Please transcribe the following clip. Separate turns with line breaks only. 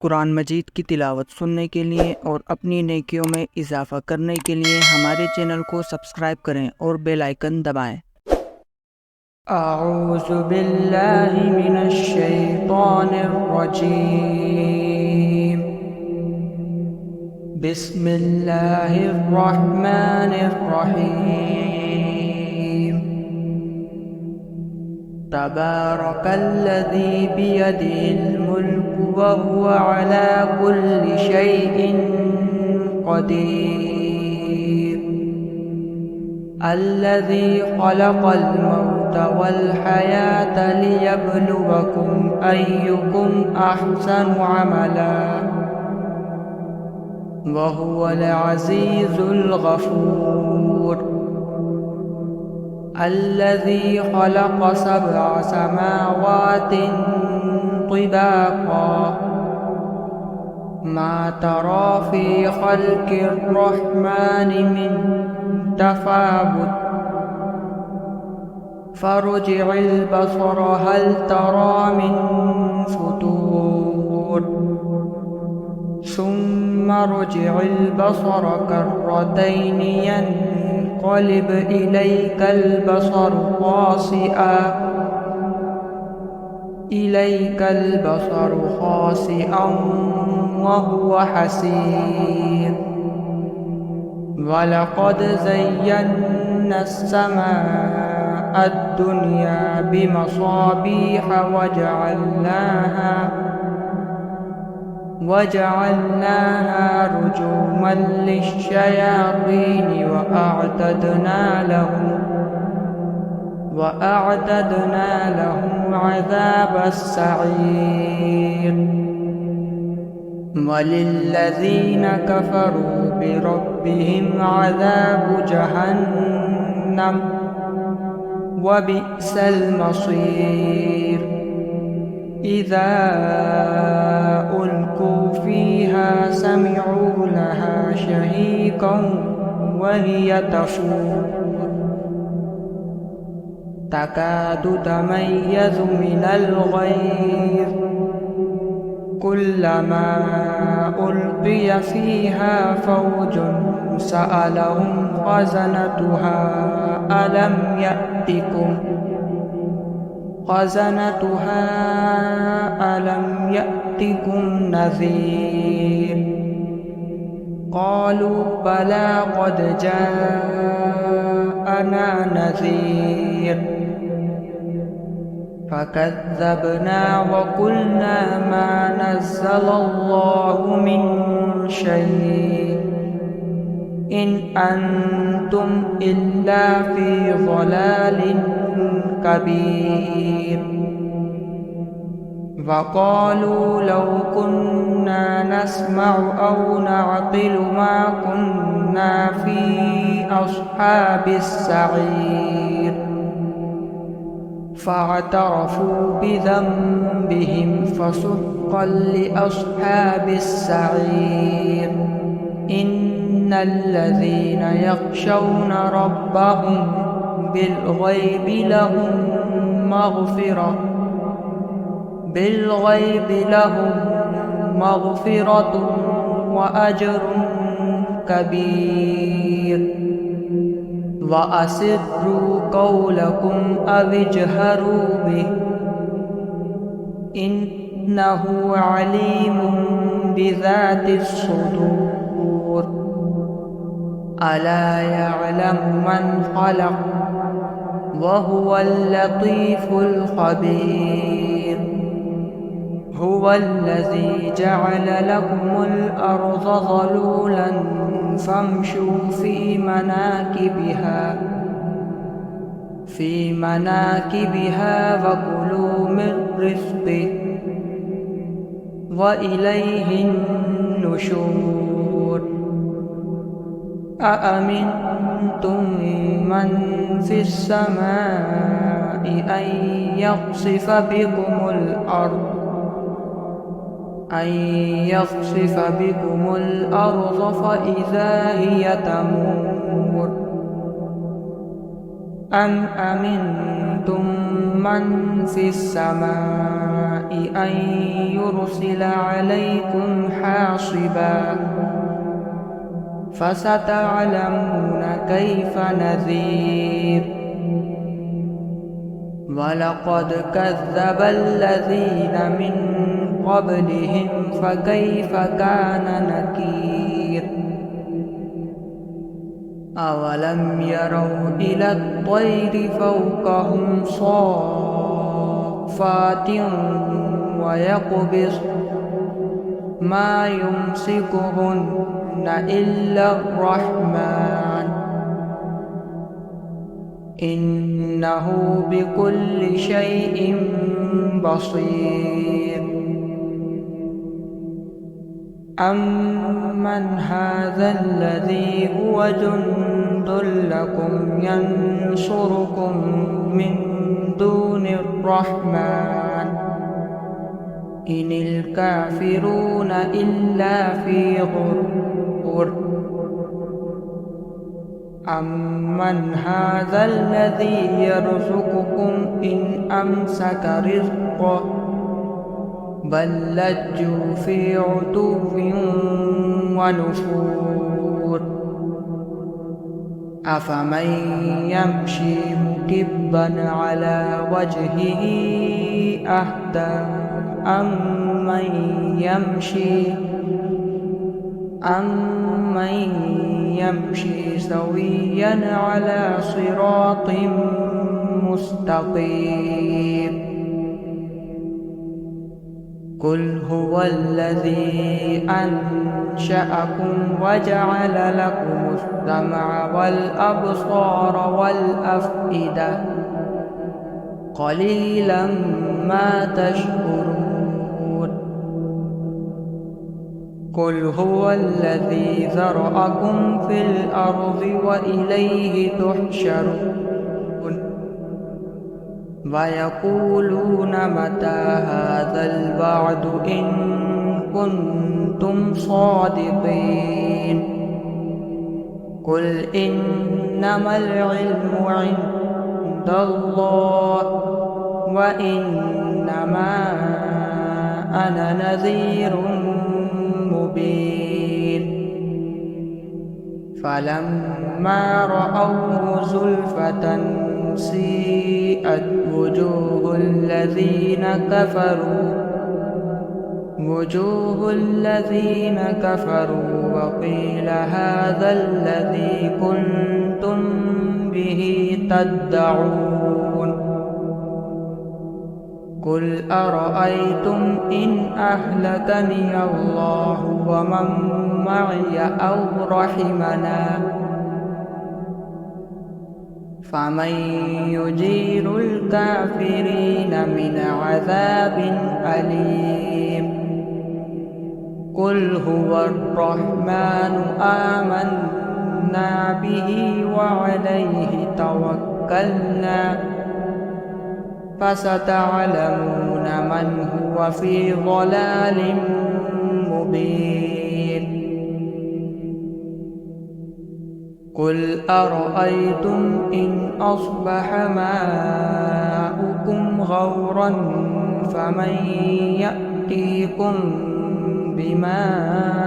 कुरान मजीद की तिलावत सुनने के लिए और अपनी नेकियों में इजाफ़ा करने के लिए हमारे चैनल को सब्सक्राइब करें और बेल आइकन दबाएं। अऊज़ु बिल्लाहि मिनश शैतानिर रजीम। बिस्मिल्लाहिर रहमानिर रहीम। तबारकल्लज़ी बियदिहिल मुल्कु वहुवा अला कुल्लि शैइन क़दीर। अल्लज़ी ख़लक़ल मौत वल हयात लियब्लुवकुम अय्युकुम अहसनु अमला वहुवल अज़ीज़ुल गफ़ूर। अल्लज़ी ख़लक़ सबअ समावातिन तिबाक़ा मा तरा फ़ी ख़ल्क़िर रहमानि मिन तफ़ावुत फ़र्जि'िल बसर हल तरा मिन फ़ुतूर सुम्मा रजि'िल बसर कर्रतैनि यन्क़लिब इलैकल बसरु ख़ासिअन वहुव हसीर। वलक़द ज़य्यन्नास समाअद दुनिया बिमसाबीह वजअलनाहा रुजुमन लिश्शयातीन वअअतदना लहुम अज़ाबस सईर। वलिल्लज़ीन कफ़रू बिरब्बिहिम अज़ाबु जहन्नम वबिअसल मसीर। इज़ा उल्क़ू फ़ीहा समिअू लहा शहीक़न वहिय तफ़ूर तकादु तमय्यज़ु मिनल ग़ैज़ कुल्लमा उल्क़िय फ़ीहा फ़ौजुन सअलहुम ख़ज़नतुहा अलम यअतिकुम नज़ीर। क़ालू बला क़द जाअना नज़ीर फ़कज़्ज़बना वक़ुल्ना मा नज़्ज़लल्लाहु मिन शै'इन इन अंतुम इल्ला फ़ी ज़लालिन कबीर। वक़ालू लौ कुन्ना नस्मअु औ नअक़िलु मा कुन्ना फ़ी अस्हाबिस सईर। फ़अतरफ़ू बिज़ंबिहिम फ़सुक्कन लिअस्हाबिस सईर। इन्नल्लज़ीन यख़शौना रब्बहुम बिलग़ैबि लहुम मग़फ़िरतुन वअज्रुन कबीर। वअसिर्रू क़ौलकुम अविजहरू बिही इन्नहु अलीमुम बिज़ातिस सुदूर। अला यअलमु मन ख़लक़ वहुवल लतीफ़ुल ख़बीर। हुवल्लज़ी जअल लकुमुल अर्ज़ ज़लूलन फ़म्शू फ़ी मनाकिबिहा वकुलू मिन रिज़्क़िही वइलैहिन नुशूर। अअमिनतुम मन फ़िस समाइ अन यख़सिफ़ बिकुमुल अर्ज़ फ़इज़ा हिय तमूर। अम अमिनतुम मन फ़िस समाइ أن يرسل عليكم حاصبا فستعلمون كيف نذير ولقد كذب الذين من قبلهم فكيف كان نكير أولم يروا إلى الطير فوقهم صافات ويقبض ما يمسكهن إلا الرحمن إنه بكل شيء بصير أمن هذا الذي هو جند لكم ينصركم من دون الرحمن إن الكافرون إلا في غرور أمن هذا الذي يرزقكم إن أمسك رزقه بل لجوا في عتو ونفور أفمن يمشي مكبا على وجهه أهدى أمن يمشي سويا على صراط مستقيم قل هو الذي أنشأكم وجعل لكم السمع والأبصار والأفئدة قليلا ما تشكرون قل هو الذي ذرأكم في الأرض وإليه تحشرون ويقولون متى هذا الوعد إن كنتم صادقين قل إنما العلم عند الله وإنما أنا نذير مبين فلما رأوه زلفة سيئت وجوه الذين كفروا وقيل هذا الذي كنتم به تدعون قل أرأيتم إن أهلكني الله ومن معي أو رحمنا فمن يجير الكافرين من عذاب أليم قل هو الرحمن آمنا به وعليه توكلنا فستعلمون من هو في ضلال مبين قل أرأيتم إن أصبح ماؤكم غورا فمن يأتيكم بماء